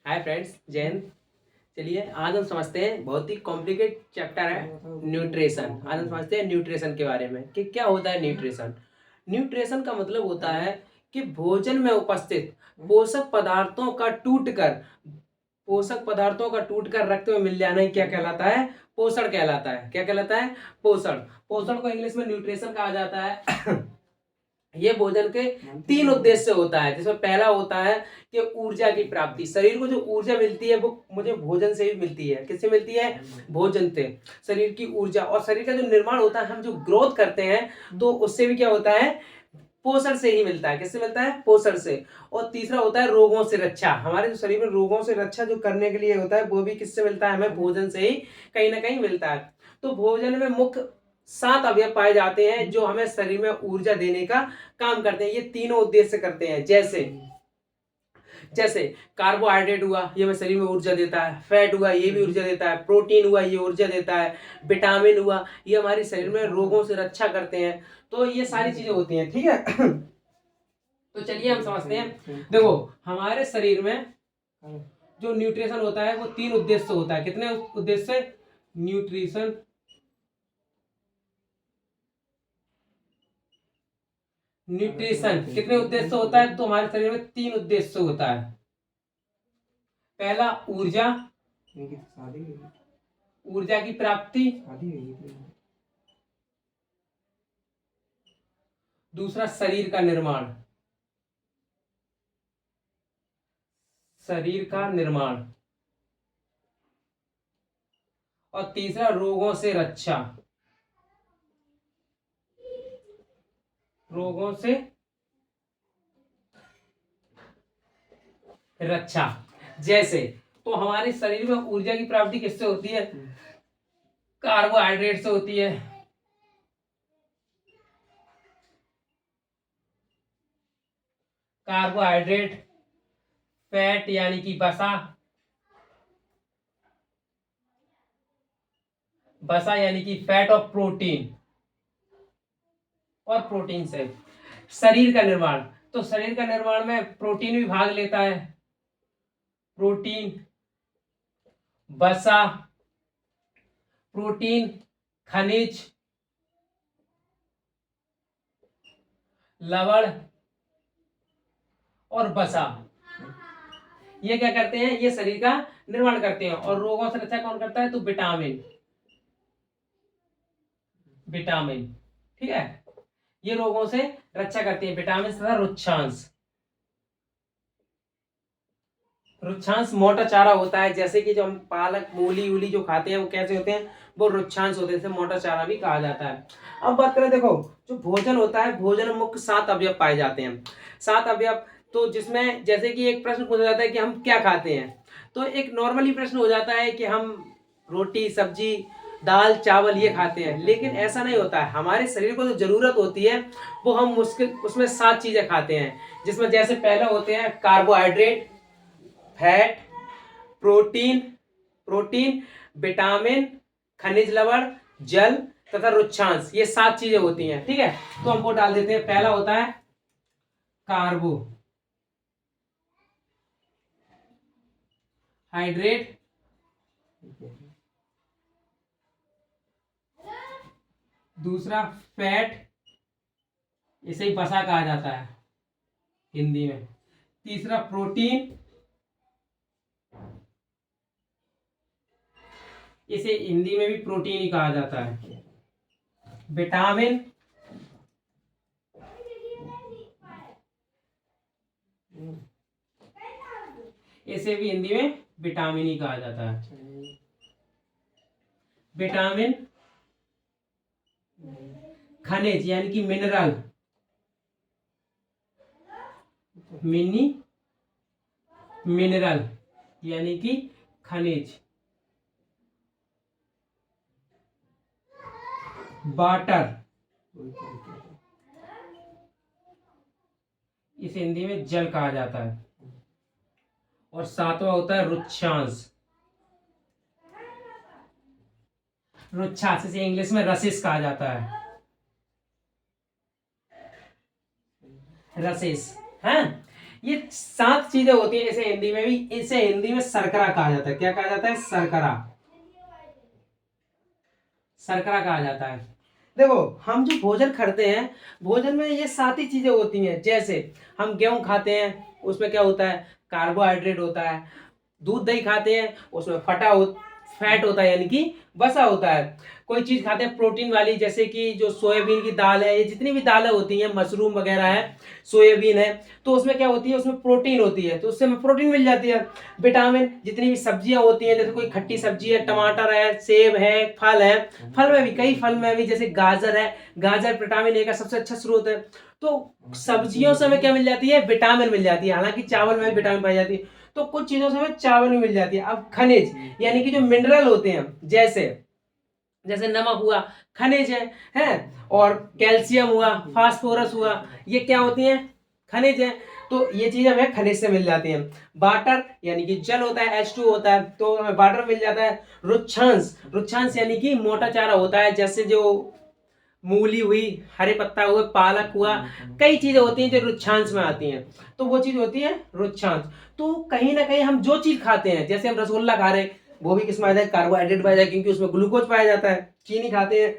Hi friends, जय हिंद। चलिए आज हम समझते हैं, बहुत ही कॉम्प्लिकेट चैप्टर है न्यूट्रिशन। आज हम समझते हैं न्यूट्रिशन के बारे में कि क्या होता है न्यूट्रिशन। न्यूट्रिशन का मतलब होता है कि भोजन में उपस्थित पोषक पदार्थों का टूटकर रक्त में मिल जाना ही क्या कहलाता है? पोषण कहलाता है। क्या कहलाता है? पोषण। पोषण को इंग्लिश में न्यूट्रिशन कहा जाता है। ये भोजन के तीन उद्देश्य होता है, जिसमें पहला होता है कि ऊर्जा की प्राप्ति। शरीर को जो ऊर्जा मिलती है वो मुझे भोजन से ही मिलती है। किससे मिलती है? भोजन से। शरीर की ऊर्जा और शरीर का जो निर्माण होता है, हम जो ग्रोथ करते हैं तो उससे भी क्या होता है? पोषण से ही मिलता है। किससे मिलता है? पोषण से। और तीसरा होता है रोगों से रक्षा। हमारे जो शरीर में रोगों से रक्षा जो करने के लिए होता है वो भी किससे मिलता है? हमें भोजन से ही कहीं ना कहीं मिलता है। तो भोजन में मुख्य 7 अवयव पाए जाते हैं जो हमें शरीर में ऊर्जा देने का काम करते हैं। ये तीनों उद्देश्य करते हैं। जैसे जैसे कार्बोहाइड्रेट हुआ, ये हमें शरीर में ऊर्जा देता है। फैट हुआ, ये भी ऊर्जा देता है। प्रोटीन हुआ, ये ऊर्जा देता है। विटामिन हुआ, ये हमारे शरीर में रोगों से रक्षा करते हैं। तो ये सारी चीजें होती हैं। ठीक है। तो चलिए हम समझते हैं। देखो, हमारे शरीर में जो न्यूट्रिशन होता है वो 3 उद्देश्य होता है। कितने उद्देश्य? न्यूट्रिशन कितने उद्देश्य होता है? तो हमारे शरीर में 3 उद्देश्य होता है। पहला ऊर्जा, ऊर्जा की प्राप्ति। दूसरा शरीर का निर्माण, शरीर का निर्माण। और तीसरा रोगों से रक्षा, रोगों से रक्षा। जैसे तो हमारे शरीर में ऊर्जा की प्राप्ति किससे होती है? कार्बोहाइड्रेट से होती है। कार्बोहाइड्रेट, फैट यानी कि वसा, वसा यानी कि फैट, और प्रोटीन, और प्रोटीन से शरीर का निर्माण। तो शरीर का निर्माण में प्रोटीन भी भाग लेता है। प्रोटीन, वसा, प्रोटीन, खनिज, लवण और वसा, ये क्या करते हैं? ये शरीर का निर्माण करते हैं। और रोगों से रक्षा कौन करता है? तो विटामिन, विटामिन। ठीक है, ये रोगों से रक्षा करते हैं। विटामिन तथा रुक्षांश। रुक्षांश मोटा चारा होता है, जैसे कि जो हम पालक, मूली उली जो खाते हैं वो कैसे होते हैं? वो रुक्षांश होते हैं, जैसे मोटा चारा भी कहा जाता है। अब बात करें, देखो जो भोजन होता है, भोजन में मुख्य 7 अवयव पाए जाते हैं। 7 अवयव। तो जिसमें जैसे कि एक प्रश्न पूछा जाता है कि हम क्या खाते हैं, तो एक नॉर्मली प्रश्न हो जाता है कि हम रोटी सब्जी दाल चावल ये खाते हैं। लेकिन ऐसा नहीं होता है। हमारे शरीर को जो जरूरत होती है वो हम मुश्किल उसमें 7 चीजें खाते हैं। जिसमें जैसे पहले होते हैं कार्बोहाइड्रेट, फैट, प्रोटीन, विटामिन, खनिज लवण, जल तथा रुक्षांश। ये 7 चीजें होती हैं। ठीक है, तो हम वो डाल देते हैं। पहला होता है कार्बो हाइड्रेट, दूसरा फैट, इसे ही वसा कहा जाता है हिंदी में। तीसरा प्रोटीन, इसे हिंदी में भी प्रोटीन ही कहा जाता है। विटामिन, इसे भी हिंदी में विटामिन ही कहा जाता है। विटामिन, खनिज यानी कि मिनरल, मिनरल यानी कि खनिज। वाटर, इसे हिंदी में जल कहा जाता है। और 7वां होता है रुक्षांश, रुक्षांश इसे इंग्लिश में रसिस कहा जाता है। रसिस है। ये 7 चीजें होती हैं। इसे हिंदी में भी, इसे हिंदी में शर्करा कहा जाता है। क्या कहा जाता है? शर्करा, शर्करा कहा जाता है। देखो, हम जो भोजन करते हैं, भोजन में ये 7 ही चीजें होती हैं। जैसे हम गेहूं खाते हैं, उसमें क्या होता है? कार्बोहाइड्रेट होता है। दूध दही खाते हैं, उसमें फैट होता है, यानी कि वसा होता है। कोई चीज खाते हैं प्रोटीन वाली, जैसे कि जो सोयाबीन की दाल है, ये जितनी भी दालें होती हैं, मशरूम वगैरह है, सोयाबीन है, तो उसमें क्या होती है? उसमें प्रोटीन होती है, तो उससे हमें प्रोटीन मिल जाती है। विटामिन, जितनी भी सब्जियां होती हैं, जैसे कोई खट्टी सब्जी है, टमाटर है, सेब है, फल है, फल में भी कई फल में भी जैसे गाजर है, गाजर विटामिन ए का सबसे अच्छा स्रोत है। तो सब्जियों से हमें क्या मिल जाती है? विटामिन मिल जाती है। हालांकि चावल में भी विटामिन पाई जाती है, तो कुछ चीजों से हमें चावल में मिल जाती है। अब खनिज, यानी कि जो मिनरल होते हैं, जैसे जैसे नमक हुआ, खनिज है, और कैल्शियम हुआ, फास्फोरस हुआ, ये क्या होती हैं? खनिज है। तो ये चीज हमें खनिज से मिल जाती है। वाटर, यानी कि जल होता है, H2 होता है, तो हमें वाटर मिल जाता है। रुक्षांश, रुक्षांश यानी कि मोटा चारा होता है, जैसे जो मूली हुई, हरे पत्ता हुआ, पालक हुआ, कई चीजें होती हैं जो रुक्षांश में आती हैं, तो वो चीज होती है रुक्षांश। तो कहीं ना कहीं हम जो चीज खाते हैं, जैसे हम रसगुल्ला खा रहे हैं, वो भी किसमें आ जाए? कार्बोहाइड्रेट पाया जाए, क्योंकि उसमें ग्लूकोज पाया जाता है। चीनी खाते हैं,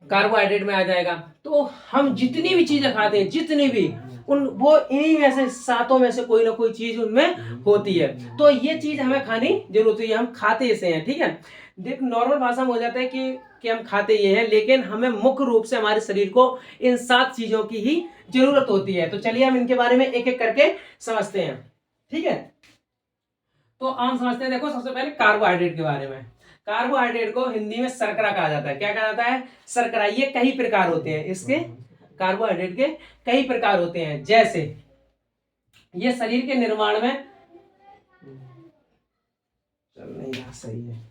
कार्बोहाइड्रेट में आ जाएगा। तो हम जितनी भी चीजें खाते हैं, जितनी भी, उन वो इन्हीं में से, सातों में से कोई ना कोई चीज उनमें होती है। तो ये चीज हमें खानी जरूरत है, हम खाते इसे हैं, ठीक है। देख, नॉर्मल भाषा में हो जाता है कि हम खाते ये हैं, लेकिन हमें मुख्य रूप से हमारे शरीर को इन 7 चीजों की ही जरूरत होती है। तो चलिए हम इनके बारे में एक एक करके समझते हैं, ठीक है। तो आम समझते हैं। देखो, सबसे पहले कार्बोहाइड्रेट के बारे में। कार्बोहाइड्रेट को हिंदी में शर्करा कहा जाता है। क्या कहा जाता है? शर्करा। ये कई प्रकार होते हैं इसके, कार्बोहाइड्रेट के कई प्रकार होते हैं। जैसे ये शरीर के निर्माण में, चल नहीं रहा, सही है।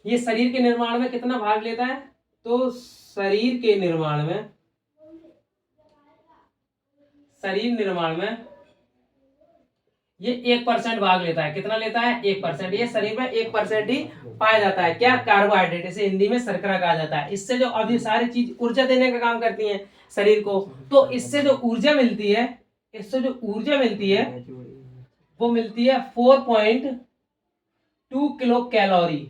ये शरीर के निर्माण में कितना भाग लेता है? तो शरीर के निर्माण में, शरीर निर्माण में ये 1% भाग लेता है। कितना लेता है? 1%। ये शरीर में 1% ही पाया जाता है। क्या? कार्बोहाइड्रेट। इसे हिंदी में शर्करा कहा जाता है। इससे जो अभी सारी चीज ऊर्जा देने का काम करती हैं शरीर को, तो इससे जो ऊर्जा मिलती है, इससे जो ऊर्जा मिलती है, वो मिलती है 4.2 किलो कैलोरी।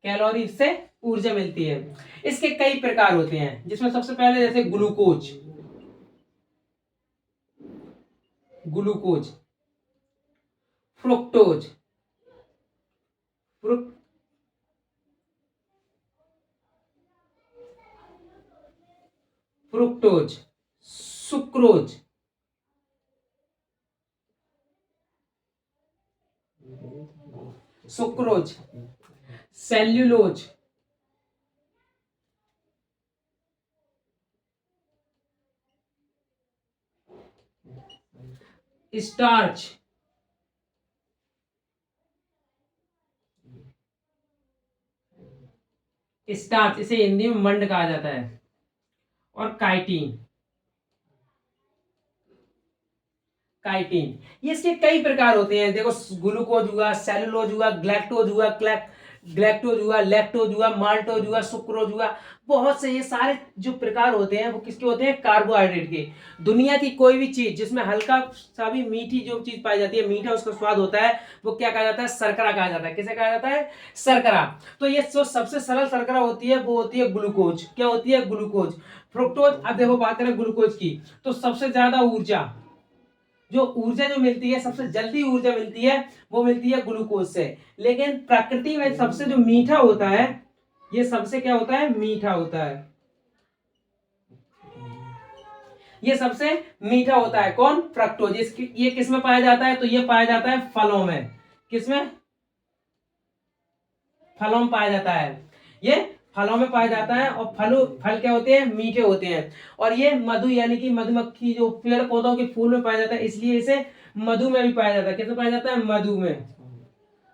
कैलोरी से ऊर्जा मिलती है। इसके कई प्रकार होते हैं, जिसमें सबसे पहले जैसे glucose, glucose, fructose, fructose, sucrose, sucrose, cellulose, starch, starch, इसे हिंदी में मंड कहा जाता है, और काइटिन, काइटिन। ये इसके कई प्रकार होते हैं। देखो, ग्लूकोज हुआ, सेलुलोज हुआ, ग्लैक्टोज हुआ, ग्लैक्टोज हुआ, लैक्टोज हुआ, माल्टोज हुआ, सुक्रोज हुआ, बहुत से ये सारे जो प्रकार होते हैं वो किसके होते हैं? कार्बोहाइड्रेट के। दुनिया की कोई भी चीज जिसमें हल्का सा भी मीठी जो चीज पाई जाती है, मीठा उसका स्वाद होता है, वो क्या कहा जाता है? शर्करा कहा जाता है। किसे कहा जाता है? शर्करा। तो ये जो सबसे सरल शर्करा होती है, वो होती है ग्लूकोज। क्या होती है? ग्लूकोज। फ्रुक्टोज, अब देखो बात करें ग्लूकोज की, तो सबसे ज्यादा ऊर्जा, जो ऊर्जा जो मिलती है, सबसे जल्दी ऊर्जा मिलती है, वो मिलती है ग्लूकोज से। लेकिन प्रकृति में सबसे जो मीठा होता है, ये सबसे क्या होता है? मीठा होता है। ये सबसे मीठा होता है। कौन? फ्रक्टोज। ये किस में पाया जाता है? तो ये पाया जाता है फलों में। किसमें? फलों में पाया जाता है। ये फलों में पाया जाता है, और फल क्या होते हैं? मीठे होते हैं। और ये मधु, यानी कि मधुमक्खी, जो पेड़ पौधों के फूल में पाया जाता है, इसलिए इसे मधु में भी पाया जाता है। कैसे पाया जाता है? मधु में।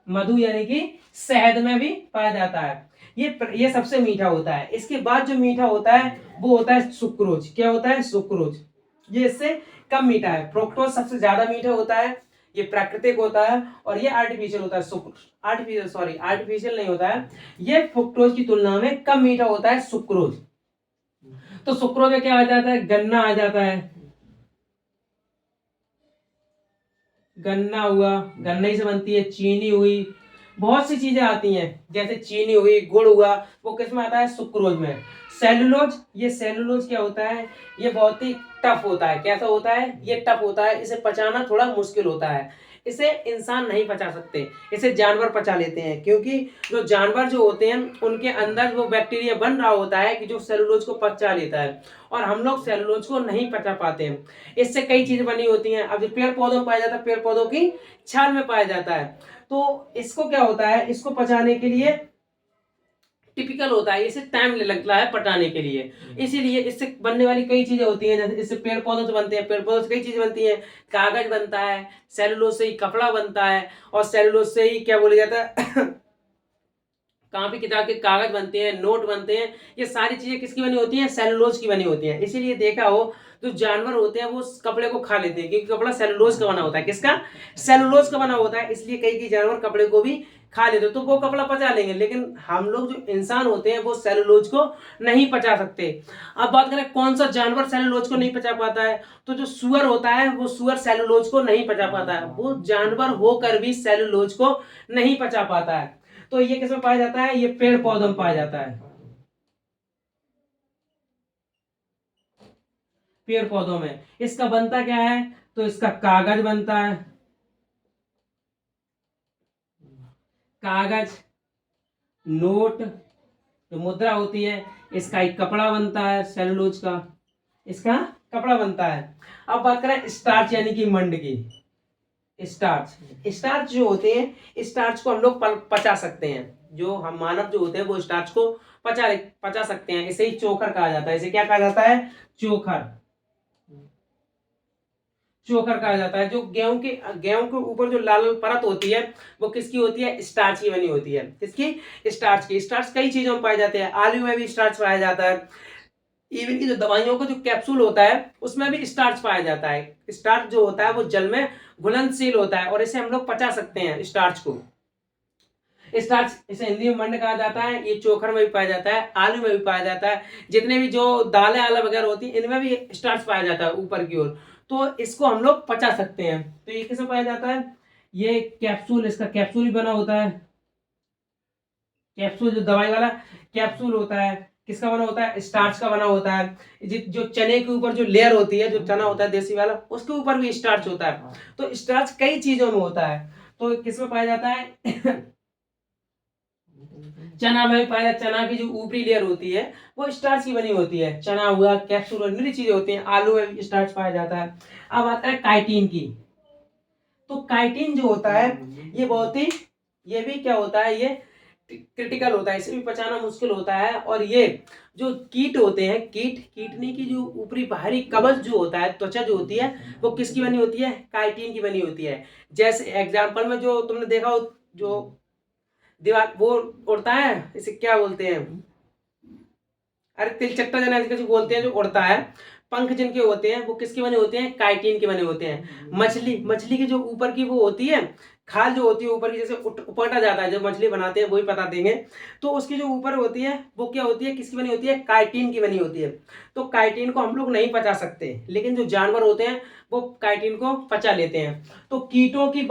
मधु यानी कि शहद में भी पाया जाता है। ये सबसे मीठा होता है। इसके बाद जो मीठा होता है, वो होता है सुक्रोज। क्या होता है? सुक्रोज। ये इससे कम मीठा है। फ्रुक्टोज सबसे ज्यादा मीठा होता है, ये प्राकृतिक होता है, और ये आर्टिफिशियल होता है। आर्टिफिशियल नहीं होता है, ये फ्रुक्टोज की तुलना में कम मीठा होता है, सुक्रोज। तो सुक्रोज में क्या आ जाता है, गन्ना आ जाता है, गन्ना हुआ, गन्ने से बनती है, चीनी हुई, बहुत सी चीजें आती हैं, जैसे चीनी हुई, गुड़ हुआ, वो किस में आता है, सुक्रोज में। सेलुलोज, ये सेलुलोज क्या होता है, ये बहुत ही टफ होता है। कैसा होता है, ये टफ होता है, इसे पचाना थोड़ा मुश्किल होता है, इसे इंसान नहीं पचा सकते, इसे जानवर पचा लेते हैं, क्योंकि जो जानवर जो होते हैं उनके अंदर वो बैक्टीरिया बन रहा होता है कि जो सेलुलोज को पचा लेता है, और हम लोग सेलुलोज को नहीं पचा पाते हैं। इससे कई चीजें बनी होती हैं। अब जो पेड़ पौधों में पाया जाता है, पेड़ पौधों की छाल में पाया जाता है, तो इसको क्या होता है, इसको पचाने के लिए टिपिकल होता है, इसे टाइम लगता है पटाने के लिए, इसीलिए इससे बनने वाली कई चीजें होती हैं, जैसे इससे पेड़ पौधों से बनते हैं, पेड़ पौधों से कई चीजें बनती हैं, कागज बनता है, सेलुलोज से ही कपड़ा बनता है, और सेलुलोज से ही क्या बोला जाता है कापी किताब के कागज बनते हैं, नोट बनते हैं, ये सारी चीजें किसकी बनी होती हैं, सेलुलोज की बनी होती हैं। इसीलिए देखा हो जो जानवर होते हैं वो उस कपड़े को खा लेते हैं, क्योंकि कपड़ा सेलुलोज का बना होता है, किसका, सेलुलोज का बना होता है, इसलिए कई जानवर कपड़े को भी खा लेते हैं, तो वो कपड़ा पचा लेंगे, लेकिन हम लोग जो इंसान होते हैं वो सेलुलोज को नहीं पचा सकते। अब बात करें कौन सा जानवर सेलुलोज को नहीं पचा पाता है, तो जो सुअर होता है वो सुअर सेलुलोज को नहीं पचा पाता है, वो जानवर होकर भी सेलुलोज को नहीं पचा पाता है। तो ये किसमें पाया जाता है, ये पेड़ पौधों में पाया जाता है, पेड़ पौधों में। इसका बनता क्या है, तो इसका कागज बनता है, कागज, नोट, जो मुद्रा होती है, इसका एक कपड़ा बनता है सेलुलोज का, इसका कपड़ा बनता है। अब बात करें स्टार्च यानी कि मंड की, स्टार्च, स्टार्च जो होते हैं, स्टार्च को हम लोग पचा सकते हैं, जो हम मानव जो होते हैं वो स्टार्च को पचा पचा सकते हैं, इसे ही चोकर कहा जाता है, इसे क्या कहा जाता है, चोकर, चोकर कहा जाता है। जो गेहूं के ऊपर जो लाल परत होती है वो किसकी होती है, स्टार्च की बनी होती है, किसकी, स्टार्च की। स्टार्च कई चीजों में पाए जाते हैं, आलू में भी स्टार्च पाया जाता है, इवन की जो दवाइयों का जो कैप्सूल होता है उसमें भी स्टार्च पाया जाता है। स्टार्च जो होता है वो जल में घुलनशील होता है, और इसे हम लोग पचा सकते हैं स्टार्च को। स्टार्च इसे हिंदी में मंड कहा जाता है, ये चोखर में भी पाया जाता है, आलू में भी पाया जाता है, जितने भी जो दालें आला वगैरह होती है इनमें भी स्टार्च पाया जाता है ऊपर की ओर, तो इसको हम लोग पचा सकते हैं। तो ये किसमें पाया जाता है, ये कैप्सूल, इसका कैप्सूल ही बना होता है, कैप्सूल जो दवाई वाला कैप्सूल होता है किसका बना होता है, स्टार्च का बना होता है। जो चने के ऊपर जो लेयर होती है, जो चना होता है देसी वाला, उसके ऊपर भी स्टार्च होता है। तो स्टार्च कई चीजों में होता है, तो किसमें पाया जाता है चना में भी पाया जाता है। चना की जो ऊपरी लेयर होती है वो स्टार्च की बनी होती है, चना हुआ, कैप्सूल और निरी चीजें होती हैं, आलू में भी स्टार्च पाया जाता है। अब आता है काइटिन की, तो काइटिन जो होता है ये बहुत ही, ये भी क्या होता है, ये क्रिटिकल होता है, इसे भी पचाना मुश्किल होता है। और ये जो कीट होते हैं, कीटने की जो ऊपरी बाहरी कवच जो होता है, त्वचा जो होती है, वो किसकी बनी होती है, काइटिन की बनी होती है। जैसे एग्जाम्पल में जो तुमने देखा हो, जो दीवार वो उड़ता है, इसे क्या बोलते हैं, अरे तिलचट्टा जना इसको जो बोलते हैं, जो उड़ता है, पंख जिनके होते हैं वो किसके बने होते हैं, काइटिन के बने होते हैं। मछली, मछली की जो ऊपर की वो होती है, खाल जो होती है ऊपर की, जैसे उपटा जाता है जब मछली बनाते हैं, वही बता देंगे। तो उसकी जो ऊपर होती है वो क्या होती है, किसकी बनी होती है, काइटिन की बनी होती है। तो काइटिन को हम लोग नहीं पचा सकते, लेकिन जो जानवर होते हैं वो काइटिन को पचा लेते हैं। तो कीटों की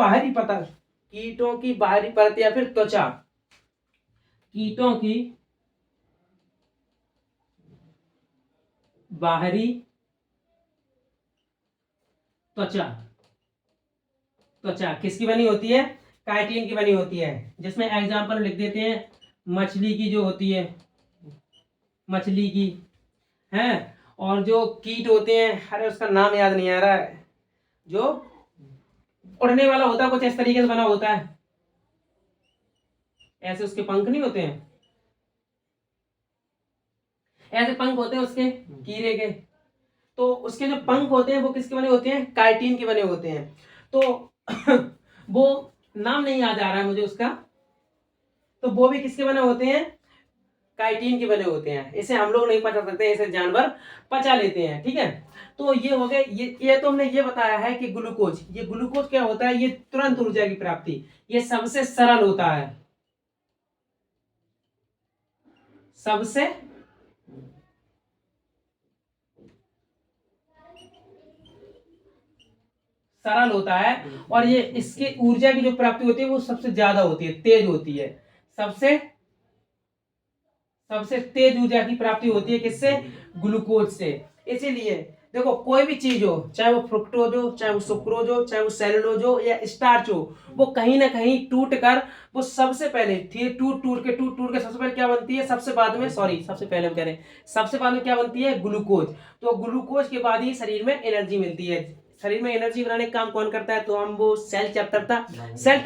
बाहरी परत या फिर त्वचा, कीटों की बाहरी त्वचा, त्वचा किसकी बनी होती है, काइटिन की बनी होती है। जिसमें एग्जांपल लिख देते हैं, मछली की जो होती है, मछली की है, और जो कीट होते हैं, अरे उसका नाम याद नहीं आ रहा है, जो उड़ने वाला होता है, कुछ इस तरीके से बना होता है, ऐसे उसके पंख नहीं होते हैं, ऐसे पंख होते हैं उसके, कीड़े के। तो उसके जो पंख होते हैं वो किसके बने होते हैं, काइटिन के बने होते हैं। तो वो नाम नहीं याद आ रहा है मुझे उसका, तो वो भी किसके बने होते हैं, काइटिन के बने होते हैं। इसे हम लोग नहीं पचा सकते, इसे जानवर पचा लेते हैं, ठीक है। तो ये हो गए, ये तो हमने ये बताया है कि ग्लूकोज, ये ग्लूकोज क्या होता है, ये तुरंत ऊर्जा की प्राप्ति, ये सबसे सरल होता है, सबसे सरल होता है, और ये इसकी ऊर्जा की जो प्राप्ति होती है वो सबसे ज्यादा होती है, तेज होती है। सबसे सबसे तेज ऊर्जा की प्राप्ति होती है किससे? ग्लूकोज से। इसीलिए देखो कोई भी चीज हो, चाहे वो फ्रुक्टोज हो, चाहे वो सुक्रोज हो, चाहे वो सेलुलोज हो या स्टार्च हो, वो कहीं ना कहीं टूट कर वो सबसे पहले टूट टूट के सबसे पहले क्या बनती है? सबसे बाद में, सॉरी सबसे पहले हम कह रहे हैं, सबसे बाद में क्या बनती है? ग्लूकोज। तो ग्लूकोज के बाद ही शरीर में एनर्जी मिलती है। शरीर में एनर्जी बनाने का काम कौन करता है? तो हम वो सेल चैप्टर था, सेल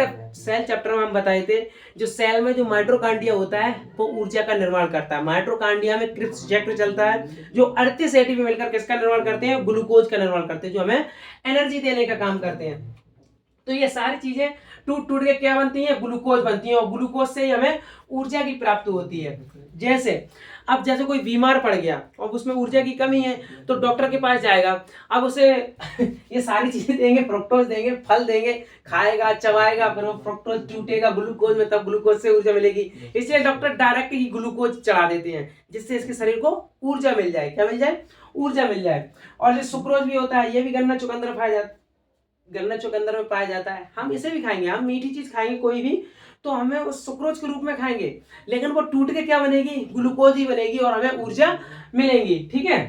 चैप्टर में हम बताए थे, जो सेल में जो माइटोकांड्रिया होता है वो ऊर्जा का निर्माण करता है। माइटोकांड्रिया में क्रिप्स चक्र चलता है, जो 38 एटीपी मिलकर किसका निर्माण करते हैं? ग्लूकोज का निर्माण करते हैं, जो हमें एनर्जी देने का काम करते हैं। तो ये सारी चीजें टूट टूट के क्या बनती हैं? ग्लूकोज बनती हैं, और ग्लूकोज से ही हमें ऊर्जा की प्राप्ति होती है। जैसे कोई बीमार पड़ गया और उसमें ऊर्जा की कमी है, तो डॉक्टर के पास जाएगा। अब उसे ये सारी चीजें देंगे, फ्रुक्टोज देंगे, फल देंगे, खाएगा, चबाएगा, फिर वो फ्रुक्टोज टूटेगा ग्लूकोज में, तब ग्लूकोज से ऊर्जा मिलेगी। इसलिए डॉक्टर डायरेक्ट ही ग्लूकोज चढ़ा देते हैं, जिससे इसके शरीर को ऊर्जा मिल जाए। क्या मिल जाए? ऊर्जा मिल जाए। और जो सुक्रोज भी होता है, ये भी गन्ना चुकंदर में पाया जाता है। हम इसे भी खाएंगे, हम मीठी चीज खाएंगे कोई भी, तो हमें उस सुक्रोज के रूप में खाएंगे, लेकिन वो टूट के क्या बनेगी? ग्लूकोज ही बनेगी, और हमें ऊर्जा मिलेगी। ठीक है।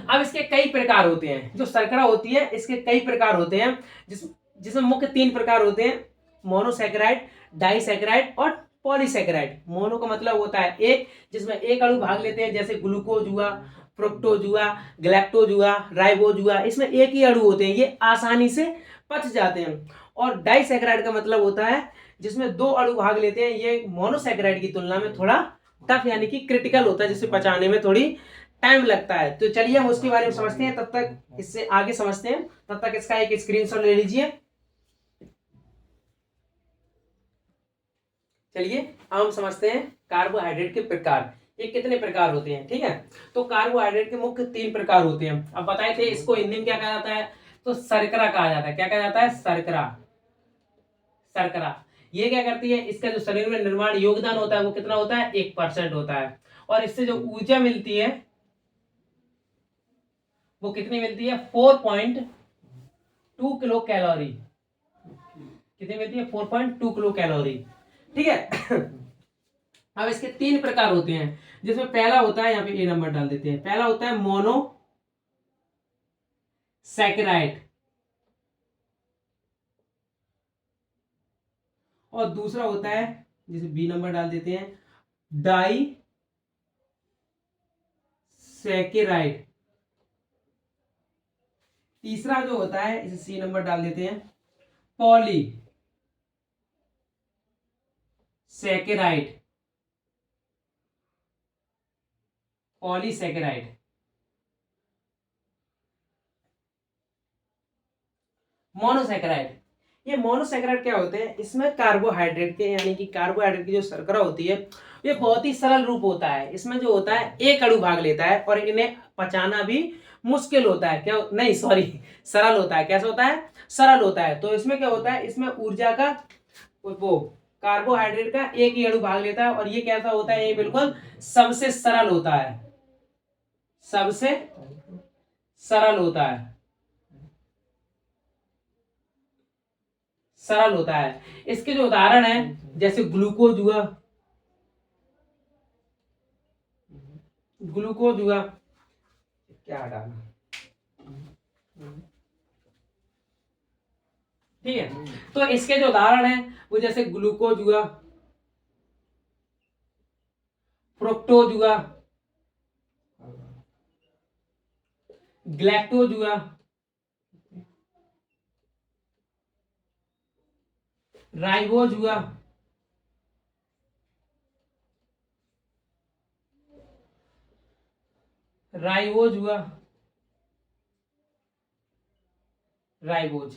अब इसके कई प्रकार होते हैं। जो शर्करा होती है इसके कई प्रकार होते हैं, जिसमें मुख्य 3 प्रकार होते हैं: मोनोसैकेराइड, डाइसैकेराइड और पॉलीसैकेराइड। मोनो का मतलब होता है एक, जिसमें एक अणु भाग लेते हैं, जैसे ग्लूकोज हुआ, फ्रुक्टोज हुआ, गैलेक्टोज हुआ, राइबोज हुआ, इसमें एक ही अणु होते हैं, ये आसानी से पच जाते हैं। और डाइसैकेराइड का मतलब होता है जिसमें 2 अणु भाग लेते हैं, ये मोनोसैकेराइड की तुलना में थोड़ा टफ यानी कि क्रिटिकल होता है, जिसे पचाने में थोड़ी टाइम लगता है। तो चलिए हम उसके बारे में समझते हैं, तब तक इससे आगे समझते हैं, तब तक इसका एक स्क्रीनशॉट ले लीजिए। चलिए हम समझते हैं कार्बोहाइड्रेट के प्रकार, ये कितने प्रकार होते हैं। ठीक है। तो कार्बोहाइड्रेट के मुख्य 3 प्रकार होते हैं। अब बताए थे, इसको हिंदी में क्या कहा जाता है? तो शर्करा कहा जाता है। क्या कहा जाता है? शर्करा। ये क्या करती है? इसका जो शरीर में निर्माण योगदान होता है वो कितना होता है? 1% होता है। और इससे जो ऊर्जा मिलती है वो कितनी मिलती है? 4.2 किलो कैलोरी। कितनी मिलती है? 4.2 किलो कैलोरी। ठीक है। अब इसके 3 प्रकार होते हैं, जिसमें पहला होता है, यहाँ पे ए नंबर डाल देते हैं, पहला होता है मोनो सैकेराइड, और दूसरा होता है, जिसे बी नंबर डाल देते हैं, डाई सैकेराइड। तीसरा जो होता है, इसे सी नंबर डाल देते हैं, पॉली सैकेराइड। पॉलीसैकेराइड। मोनोसैकेराइड। ये मोनोसैकेराइड क्या होते हैं? इसमें कार्बोहाइड्रेट के यानी कि कार्बोहाइड्रेट की जो शर्करा होती है ये बहुत ही सरल रूप होता है। इसमें जो होता है एक अणु भाग लेता है, और इन्हें पचाना भी मुश्किल होता है। क्या नहीं, सॉरी, सरल होता है। कैसा होता है? सरल होता है। तो इसमें क्या होता है? इसमें ऊर्जा का वो कार्बोहाइड्रेट का एक ही अणु भाग लेता है, और ये कैसा होता है? ये बिल्कुल सबसे सरल होता है, सबसे सरल होता है, सरल होता है। इसके जो उदाहरण है, जैसे ग्लूकोज हुआ, क्या हटाना, ठीक है। तो इसके जो उदाहरण है वो जैसे ग्लूकोज हुआ, फ्रुक्टोज हुआ, ग्लैक्टोज हुआ, राइबोज हुआ, राइबोज।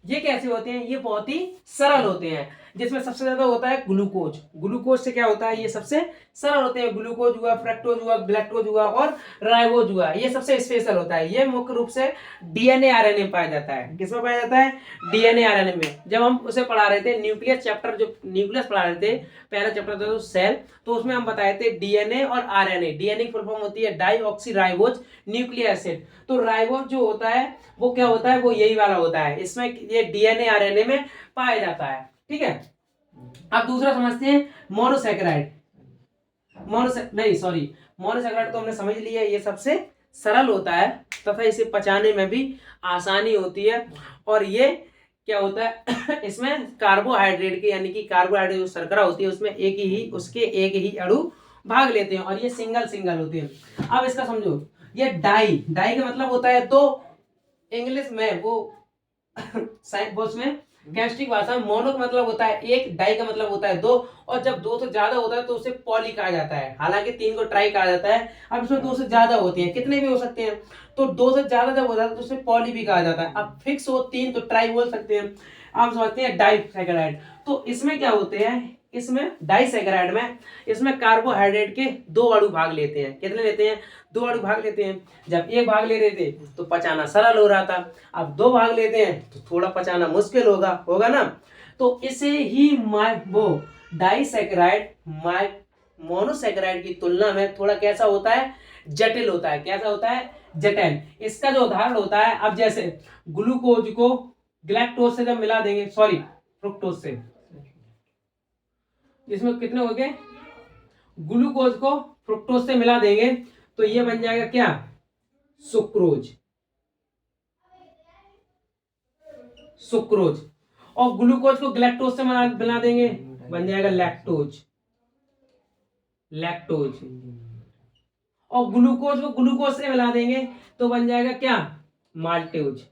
ये कैसे होते हैं? ये बहुत ही सरल होते हैं। जिसमें सबसे ज्यादा होता है ग्लूकोज। ग्लूकोज से क्या होता है, ये सबसे सरल होते हैं, ग्लूकोज हुआ, फ्रक्टोज हुआ, गैलेक्टोज हुआ और राइबोज हुआ, ये सबसे स्पेशल होता है। ये मुख्य रूप से डीएनए आरएनए में पाया जाता है। किसमें पाया जाता है, डीएनए आरएनए में। जब हम उसे पढ़ा रहे थे न्यूक्लियस चैप्टर, जो न्यूक्लियस पढ़ा रहे थे, पहला चैप्टर था सेल, तो उसमें हम बताए थे डीएनए और आरएनए। डीएनए की फुल फॉर्म होती है डाईऑक्सी राइबोज न्यूक्लिक एसिड। तो राइबोज जो होता है वो क्या होता है, वो यही वाला होता है, इसमें ये डीएनए आरएनए में पाया जाता है। ठीक है, अब दूसरा समझते हैं मोनोसैकेराइड। मोनोसैकेराइड तो हमने समझ लिया, ये सबसे सरल होता है तथा इसे पचाने में भी आसानी होती है। और ये क्या होता है इसमें कार्बोहाइड्रेट के, यानी कि कार्बोहाइड्रेट जो शर्करा होती है उसमें एक ही अणु भाग लेते हैं और ये सिंगल सिंगल होते हैं। अब इसका समझो, ये डाई का मतलब होता है दो, इंग्लिश में वो उसमें केमिस्ट्री भाषा में मोनो का मतलब होता है एक, डाई का मतलब होता है दो, और जब दो से ज्यादा होता है तो उसे पॉली कहा जाता है। हालांकि तीन को ट्राई कहा जाता है, अब इसमें दो से ज्यादा होते हैं, कितने भी हो सकते हैं, तो दो से ज्यादा जब हो जाता है तो उसे पॉली भी कहा जाता है। अब फिक्स हो तीन तो ट्राई बोल सकते हैं। आप समझते हैं डाइसैकेराइड, तो इसमें क्या होते हैं, इसमें डाइसैकेराइड में इसमें कार्बोहाइड्रेट के दो अणु भाग लेते हैं। कितने लेते हैं, दो अणु भाग लेते हैं। जब एक भाग ले रहे थे तो पचाना सरल हो रहा था, अब दो भाग लेते हैं तो थोड़ा पचाना मुश्किल होगा ना। तो इसे ही वो डाइसैकेराइड मोनोसैकेराइड की तुलना में थोड़ा कैसा होता है, जटिल होता है। कैसा होता है, जटिल। इसका जो उदाहरण होता है, अब जैसे ग्लूकोज को गैलेक्टोज से जब मिला देंगे, सॉरी फ्रुक्टोज से, इसमें कितने हो गए, ग्लूकोज को फ्रुक्टोज से मिला देंगे तो ये बन जाएगा क्या, सुक्रोज। और ग्लूकोज को गैलेक्टोज से मिला देंगे, बन जाएगा लैक्टोज। और ग्लूकोज को ग्लूकोज से मिला देंगे तो बन जाएगा क्या, माल्टोज।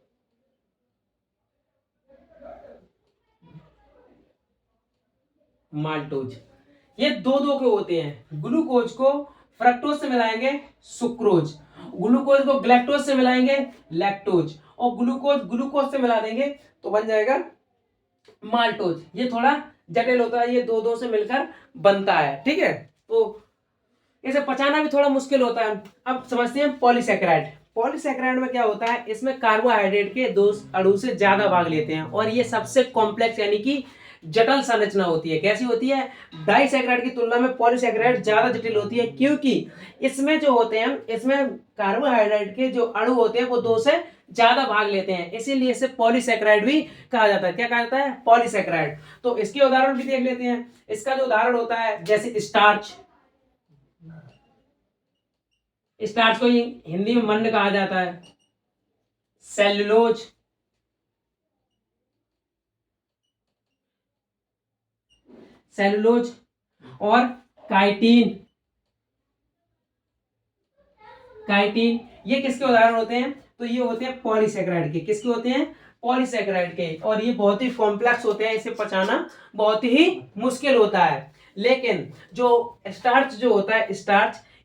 ये दो दो के होते हैं। ग्लूकोज को फ्रक्टोज से मिलाएंगे सुक्रोज, ग्लूकोज को गैलेक्टोज से मिलाएंगे लैक्टोज, और ग्लूकोज से मिला देंगे तो बन जाएगा माल्टोज। ये थोड़ा जटिल होता है, ये दो दो से मिलकर बनता है। ठीक है, तो इसे पचाना भी थोड़ा मुश्किल होता है। अब समझते हैं पॉलीसैकेराइड में क्या होता है, इसमें कार्बोहाइड्रेट के दो अणु से ज्यादा भाग लेते हैं और ये सबसे कॉम्प्लेक्स यानी कि जटिल संरचना होती है। कैसी होती है, डाइसैकेराइड की तुलना में पॉलीसैकेराइड ज्यादा जटिल होती है, क्योंकि इसमें जो होते हैं, इसमें कार्बोहाइड्रेट के जो अणु होते हैं वो दो से ज्यादा भाग लेते हैं, इसीलिए इसे पॉलीसैकेराइड भी कहा जाता है। क्या कहा जाता है, पॉलीसैकेराइड। तो इसके उदाहरण भी देख लेते हैं। इसका जो उदाहरण होता है, जैसे स्टार्च को हिंदी में मंड कहा जाता है, सेल्यूलोज, और काइटिन। ये किसके उदाहरण होते हैं, तो ये होते हैं पॉलीसैकेराइड के। किसके होते हैं, पॉलीसैकेराइड के। और ये बहुत ही कॉम्प्लेक्स होते हैं, इसे पचाना बहुत ही मुश्किल होता है। लेकिन जो स्टार्च जो होता है,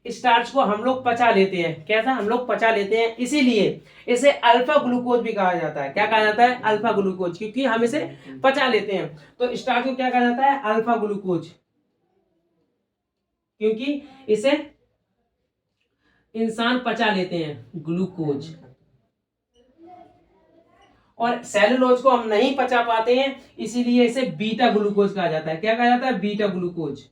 स्टार्च को हम लोग पचा लेते हैं। कैसा, हम लोग पचा लेते हैं, इसीलिए इसे अल्फा ग्लूकोज भी कहा जाता है। क्या कहा जाता है, अल्फा ग्लूकोज, क्योंकि हम इसे पचा लेते हैं। तो स्टार्च को क्या कहा जाता है, अल्फा ग्लूकोज, क्योंकि इसे इंसान पचा लेते हैं, ग्लूकोज। और सेलुलोज को हम नहीं पचा पाते हैं, इसीलिए इसे बीटा ग्लूकोज कहा जाता है। क्या कहा जाता है, बीटा ग्लूकोज।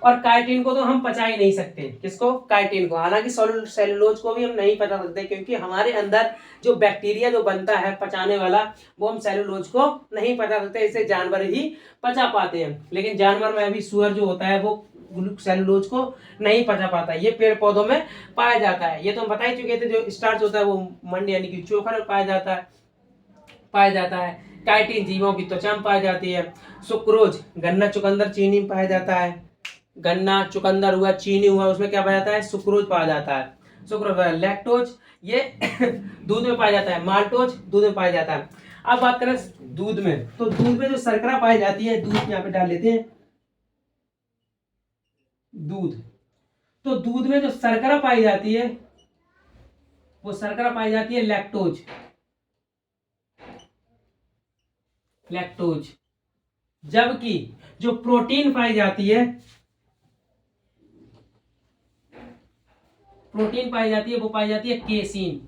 और काइटिन को तो हम पचा ही नहीं सकते। किसको, काइटिन को। हालांकि सेलुलोज को भी हम नहीं पचा सकते, क्योंकि हमारे अंदर जो बैक्टीरिया जो बनता है पचाने वाला, वो हम सेलुलोज को नहीं पचा सकते, इसे जानवर ही पचा पाते हैं। लेकिन जानवर में अभी सुअर जो होता है वो सेलुलोज को नहीं पचा पाता, ये पेड़ पौधों में पाया जाता है। ये तो हम बता ही चुके थे। जो स्टार्च होता है वो मंड यानी कि चोखा में पाया जाता है। काइटिन जीवों की त्वचा में पाई जाती है। सुक्रोज गन्ना, चुकंदर, चीनी में पाया जाता है। गन्ना, चुकंदर हुआ, चीनी हुआ, उसमें क्या पाया जाता है, सुक्रोज पाया जाता है। लैक्टोज ये दूध में पाया जाता है। माल्टोज दूध में पाया जाता है। अब बात करें दूध में, तो दूध में जो शर्करा पाई जाती है, दूध यहाँ पे डाल लेते हैं, तो दूध में जो शर्करा पाई जाती है, वो शर्करा पाई जाती है लैक्टोज। लैक्टोज। जबकि जो प्रोटीन पाई जाती है, वो पाई जाती है केसीन।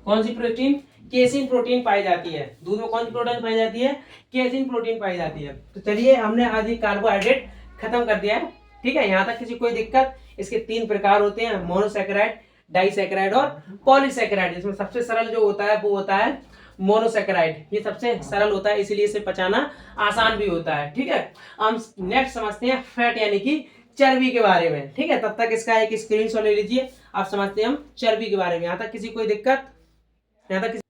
कौन सी प्रोटीन? केसीन प्रोटीन पाई जाती है। दूध में कौन सी प्रोटीन पाई जाती है? केसीन प्रोटीन पाई जाती है। तो चलिए हमने आज ही कार्बोहाइड्रेट खत्म कर दिया है। ठीक है, यहाँ तक किसी कोई दिक्कत? इसके 3 प्रकार होते हैं, मोनोसैकेराइड, डाइसैकेराइड और पॉलीसैकेराइड। इसमें सबसे सरल जो होता है वो होता है मोनोसैकेराइड। ये सबसे सरल होता है, इसीलिए इसे पचाना आसान भी होता है। ठीक है, हम नेक्स्ट समझते हैं फैट यानी कि चर्बी के बारे में। ठीक है, तब तक इसका एक स्क्रीनशॉट ले लीजिए। आप समझते हैं हम चर्बी के बारे में। यहाँ तक किसी कोई दिक्कत? यहाँ तक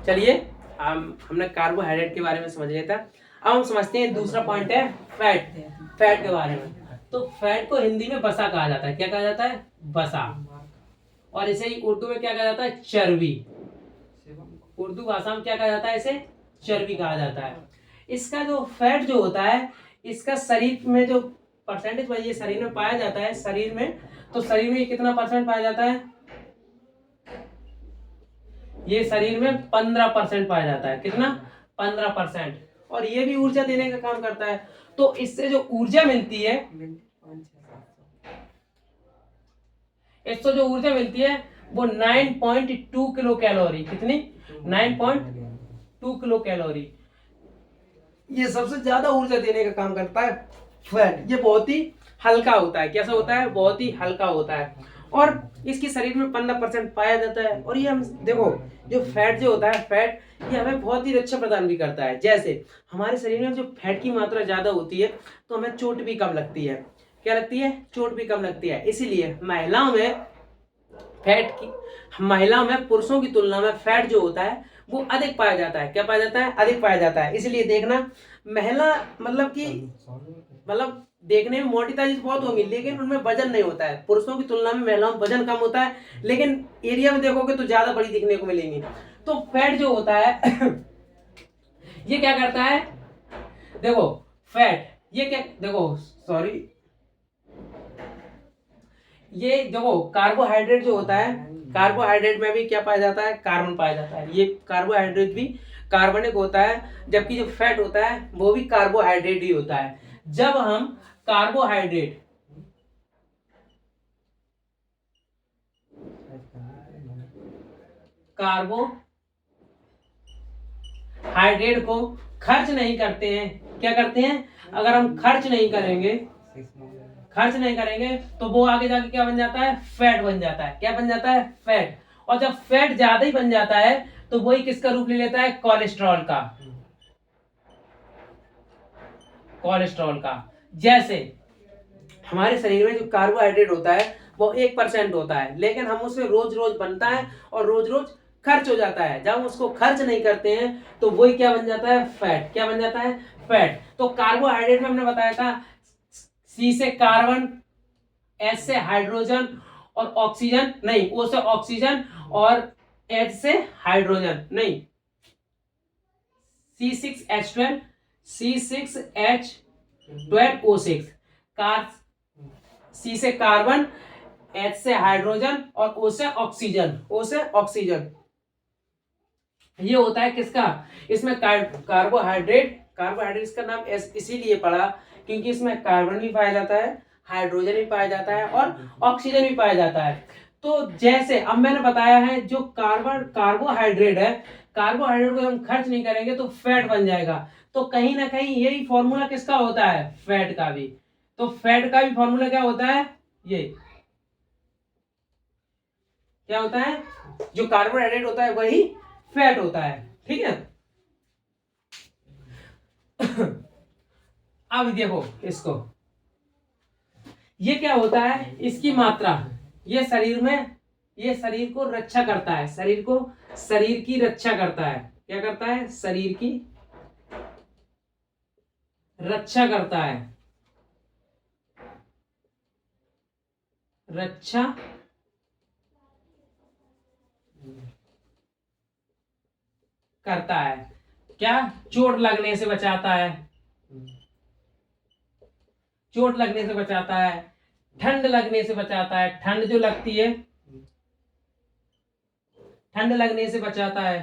चलिए हमने कार्बोहाइड्रेट के बारे में समझ लिया था। अब हम समझते हैं दूसरा पॉइंट है फैट। फैट के बारे में, तो फैट को हिंदी में वसा कहा जाता है। क्या कहा जाता है? वसा। और इसे ही उर्दू में क्या कहा जाता है? चर्बी। उर्दू भाषा में क्या कहा जाता है? इसे चर्बी कहा जाता है। इसका जो फैट जो होता है, इसका शरीर में जो परसेंटेज ये शरीर में पाया जाता है, शरीर में, तो शरीर में कितना परसेंट पाया जाता है? ये शरीर में 15% पाया जाता है। कितना? 15%। और ये भी ऊर्जा देने का काम करता है। तो इससे जो ऊर्जा मिलती है, इससे जो ऊर्जा मिलती है वो 9.2 किलो कैलोरी। कितनी? 9.2 किलो कैलोरी। ये सबसे ज्यादा ऊर्जा देने का काम करता है फैट। ये बहुत ही हल्का होता है। कैसा होता है? बहुत ही हल्का होता है। और इसकी शरीर में 15% पाया जाता है। और ये हम देखो, जो फैट जो होता है, फैट ये हमें बहुत ही रक्षा प्रदान भी करता है। जैसे हमारे शरीर में जो फैट की मात्रा ज्यादा होती है तो हमें चोट भी कम लगती है। क्या लगती है? चोट भी कम लगती है। इसीलिए महिलाओं में पुरुषों की तुलना में फैट जो होता है वो अधिक पाया जाता है। क्या पाया जाता है? अधिक पाया जाता है। इसलिए देखना, महिला मतलब देखने में मोटी ताजी बहुत होंगी, लेकिन उनमें वजन नहीं होता है। पुरुषों की तुलना में महिलाओं में वजन कम होता है, लेकिन एरिया में देखोगे तो ज्यादा बड़ी दिखने को मिलेंगी। तो फैट जो होता है ये क्या करता है? देखो फैट ये क्या, देखो सॉरी, ये देखो कार्बोहाइड्रेट जो होता है, कार्बोहाइड्रेट में भी क्या पाया जाता है? कार्बन पाया जाता है। ये कार्बोहाइड्रेट भी कार्बनिक होता है, जबकि जो फैट होता है वो भी कार्बोहाइड्रेट ही होता है। जब हम कार्बोहाइड्रेट को खर्च नहीं करते हैं, क्या करते हैं? अगर हम खर्च नहीं करेंगे तो वो आगे जाके क्या बन जाता है? फैट बन जाता है। क्या बन जाता है? फैट। और जब फैट ज्यादा ही बन जाता है तो वही किसका रूप ले लेता है? कोलेस्ट्रॉल का। जैसे हमारे शरीर में जो कार्बोहाइड्रेट होता है वो 1% होता है, लेकिन हम उससे रोज रोज बनता है और रोज रोज खर्च हो जाता है। जब हम उसको खर्च नहीं करते हैं तो वही क्या बन जाता है? फैट। क्या बन जाता है? फैट। तो कार्बोहाइड्रेट में हमने बताया था, सी से कार्बन, एच से हाइड्रोजन और ऑक्सीजन नहीं, ओ से ऑक्सीजन और एच से हाइड्रोजन नहीं, C6H12, C6H12O6। सी से कार्बन, एच से हाइड्रोजन और ओ से ऑक्सीजन। ये होता है किसका? इसमें कार्बोहाइड्रेट इसका नाम इसीलिए पड़ा क्योंकि इसमें कार्बन भी पाया जाता है, हाइड्रोजन भी पाया जाता है और ऑक्सीजन भी पाया जाता है। तो जैसे अब मैंने बताया है, जो कार्बोहाइड्रेट है, कार्बोहाइड्रेट को हम खर्च नहीं करेंगे तो फैट बन जाएगा। तो कहीं ना कहीं यही फॉर्मूला किसका होता है? फैट का भी। तो फैट का भी फॉर्मूला क्या होता है? ये क्या होता है? जो कार्बोहाइड्रेट होता है वही फैट होता है। ठीक है अब देखो इसको, ये क्या होता है? इसकी मात्रा, ये शरीर को रक्षा करता है। शरीर की रक्षा करता है। क्या करता है? शरीर की रक्षा करता है। रक्षा करता है। क्या? चोट लगने से बचाता है। चोट लगने से बचाता है, ठंड लगने से बचाता है। ठंड जो लगती है, ठंड लगने से बचाता है।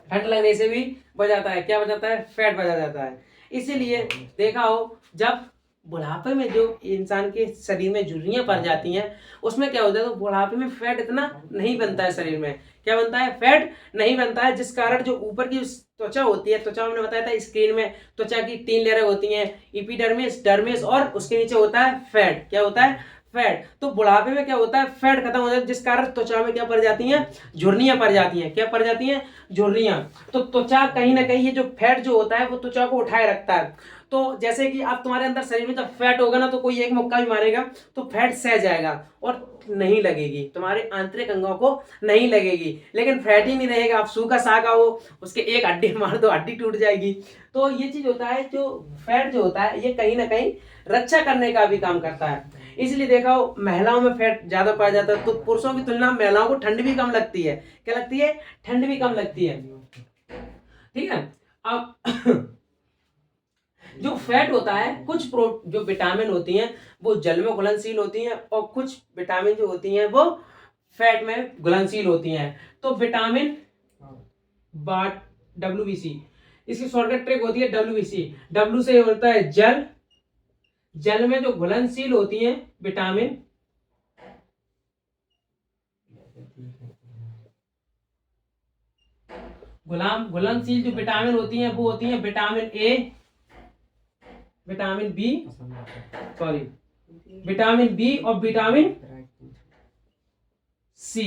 ठंड लगने से भी बढ़ जाता है, क्या बढ़ जाता है, फैट बढ़ जाता है। इसीलिए देखा हो, जब बुढ़ापे में जो इंसान के शरीर में झुर्रियां पड़ जाती हैं, उसमें क्या होता है, तो बुढ़ापे में फैट इतना नहीं बनता है शरीर में, क्या बनता है, फैट नहीं बनता है, जिस कारण जो ऊपर की त्वचा होती है, त्वचा हमने बताया था स्क्रीन में त्वचा की 3 लेयर होती हैं, एपिडर्मिस, डर्मिस और उसके नीचे होता है फैट, क्या होता है, फैट। तो बुढ़ापे में क्या होता है, फैट खत्म हो जाता है, जिस कारण त्वचा में क्या पड़ जाती हैं, झुर्रियां पड़ जाती हैं, क्या पड़ जाती हैं, झुर्रियां। तो त्वचा कहीं ना कहीं ये जो फैट जो होता है वो त्वचा को उठाए रखता है। तो जैसे कि आप तुम्हारे अंदर शरीर में जब फैट होगा ना, तो कोई एक मुक्का भी मारेगा तो फैट सह जाएगा और नहीं लगेगी, तुम्हारे आंतरिक अंगों को नहीं लगेगी। लेकिन फैट ही नहीं रहेगा, आप सूखा सागा हो, उसके एक हड्डी मार दो, हड्डी टूट जाएगी। तो ये चीज होता है, जो फैट जो होता है ये कहीं ना कहीं रक्षा करने का भी काम करता है। इसलिए देखा हो, महिलाओं में फैट ज्यादा पाया जाता है, तो पुरुषों की तुलना में महिलाओं को ठंड भी कम लगती है, क्या लगती है, ठंड भी कम लगती है, ठीक है। अब जो फैट होता है, कुछ जो विटामिन होती हैं वो जल में घुलनशील होती हैं, और कुछ विटामिन जो होती हैं वो फैट में घुलनशील होती हैं। तो विटामिन बाट WBC, इसकी शॉर्टकट ट्रिक होती है WBC। W से होता है जल, जल में जो घुलनशील होती हैं विटामिन, घुलनशील जो विटामिन होती हैं वो होती हैं vitamin A, vitamin B, sorry vitamin B और विटामिन सी।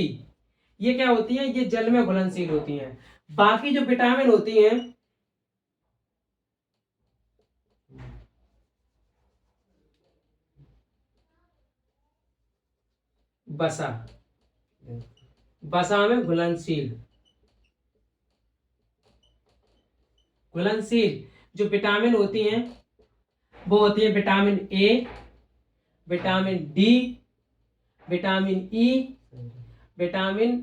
ये क्या होती हैं, ये जल में घुलनशील होती हैं। बाकी जो विटामिन होती हैं, बसा, बसा में घुलनशील, घुलनशील जो विटामिन होती हैं वो होती है vitamin A, vitamin D, vitamin E, vitamin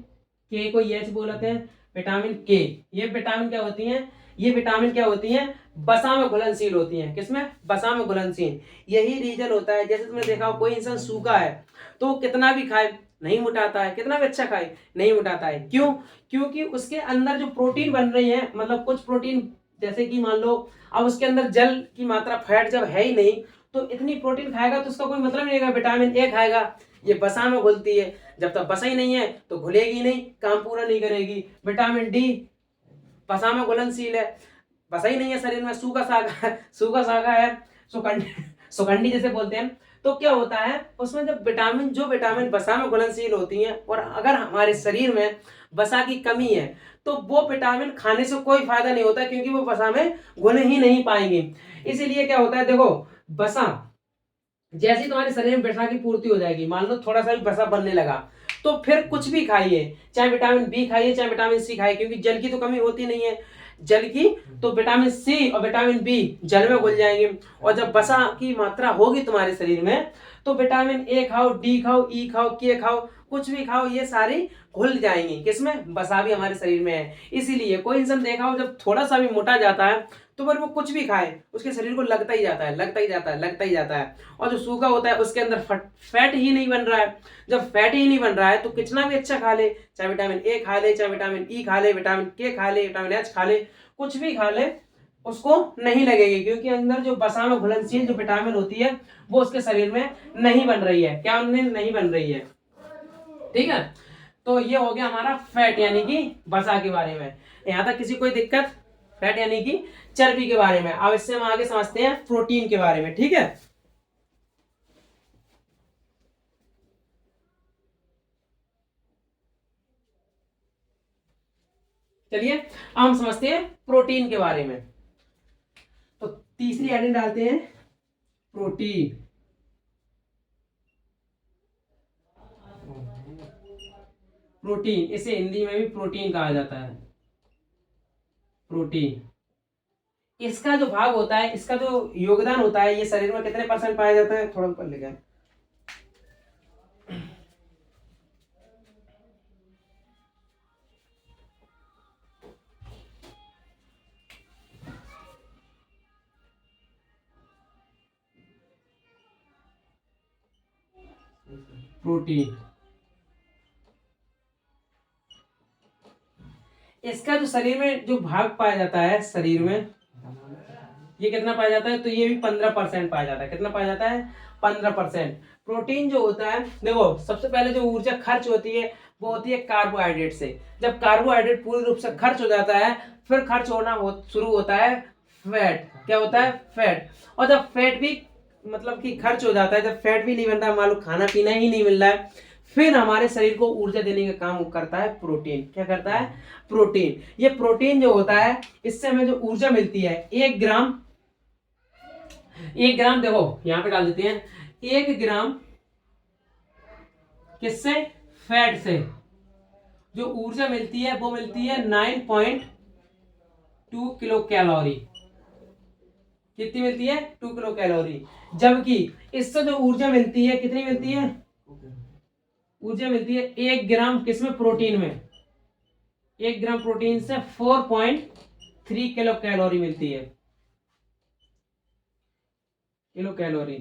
के को एच बोलते हैं, विटामिन के। ये विटामिन क्या होती हैं, ये विटामिन क्या होती हैं, बसा में घुलनशील होती हैं। किसमें, बसा में घुलनशील। यही रीजन होता है, जैसे तुमने देखा कोई इंसान सूखा है तो वो कितना भी खाए नहीं मुटाता है, कितना भी अच्छा खाए नहीं मुटाता है, क्यों, क्योंकि उसके अंदर जो प्रोटीन बन रही है, मतलब कुछ प्रोटीन, जैसे कि मान लो अब उसके अंदर जल की मात्रा, फैट जब है ही नहीं, तो इतनी प्रोटीन खाएगा तो उसका कोई मतलब नहीं है। विटामिन ए खाएगा, ये बसा में घुलती है, जब तक बसा ही नहीं है तो घुलेगी नहीं, काम पूरा नहीं करेगी। विटामिन डी बसा में घुलनशील है, बसा ही नहीं है शरीर में, सूखा सागा, सूखा सागा है, सुकंडी, सुकंडी जैसे बोलते हैं। तो क्या होता है उसमें, जब विटामिन, जो विटामिन बसा में घुलनशील होती हैं, और अगर हमारे शरीर में बसा की कमी है तो वो विटामिन खाने से कोई फायदा नहीं होता, क्योंकि वो बसा में घुल ही नहीं पाएंगे। इसीलिए क्या होता है, देखो बसा, जैसे ही तुम्हारे शरीर में वसा की पूर्ति हो जाएगी, मान लो थोड़ा सा भी वसा बनने लगा, तो फिर कुछ भी खाइए, चाहे विटामिन बी खाइए, चाहे विटामिन सी खाइए, क्योंकि जल की तो कमी होती नहीं है, जल की, तो विटामिन सी और विटामिन बी जल में घुल जाएंगे। और जब वसा की मात्रा होगी तुम्हारे शरीर में, तो विटामिन ए खाओ, डी खाओ, ई खाओ, के खाओ, कुछ भी खाओ, ये सारी घुल जाएंगी। किसमें, वसा भी हमारे शरीर में है। इसीलिए कोई इंसान देखा हो जब थोड़ा सा भी मोटा जाता है, तो फिर वो कुछ भी खाए उसके शरीर को लगता ही जाता है, लगता ही जाता है, लगता ही जाता है। और जो सूखा होता है उसके अंदर फैट ही नहीं बन रहा है। जब फैट ही नहीं बन रहा है तो कितना भी अच्छा खा ले, चाहे विटामिन ए खा ले, चाहे विटामिन ई खा ले, विटामिन के खा ले, विटामिन एच खा ले, कुछ भी खा ले, उसको नहीं लगेगी, क्योंकि अंदर जो वसा में घुलनशील जो विटामिन होती है वो उसके शरीर में नहीं बन रही है। क्या नहीं बन रही है, ठीक है। तो ये हो गया हमारा फैट यानी कि वसा के बारे में। यहां तक किसी कोई दिक्कत, फैट यानी कि चर्बी के बारे में। अब इससे हम आगे समझते हैं प्रोटीन के बारे में, ठीक है। चलिए अब हम समझते हैं प्रोटीन के बारे में। तो तीसरी हेडिंग डालते हैं प्रोटीन। प्रोटीन, इसे हिंदी में भी प्रोटीन कहा जाता है, प्रोटीन। इसका जो भाग होता है, इसका जो योगदान होता है, ये शरीर में कितने % पाया जाता है, थोड़ा ऊपर ले गया, प्रोटीन इसका जो शरीर में जो भाग पाया जाता है शरीर में, ये कितना पाया जाता है, तो ये भी 15% पाया जाता है। कितना पाया जाता है, 15%। प्रोटीन जो होता है, देखो सबसे पहले जो ऊर्जा खर्च होती है वो होती है कार्बोहाइड्रेट से। जब कार्बोहाइड्रेट पूर्ण रूप से खर्च हो जाता है, फिर खर्च होना शुरू होता है फैट। क्या होता है, फैट। और जब फैट भी मतलब कि खर्च हो जाता है, जब फैट भी नहीं बन रहा है, मान लो खाना पीना ही नहीं मिल रहा है, फिर हमारे शरीर को ऊर्जा देने का काम करता है प्रोटीन। क्या करता है, प्रोटीन। ये प्रोटीन जो होता है, इससे हमें जो ऊर्जा मिलती है, 1 ग्राम देखो यहां पे डाल देते हैं, 1 ग्राम किससे, फैट से जो ऊर्जा मिलती है वो मिलती है 9.2 किलो कैलोरी। कितनी मिलती है, 2 किलो कैलोरी। जबकि इससे जो ऊर्जा मिलती है, कितनी मिलती है, ऊर्जा मिलती है 1 ग्राम किसमें, प्रोटीन में। 1 ग्राम प्रोटीन से 4.3 किलो कैलोरी मिलती है, किलो कैलोरी।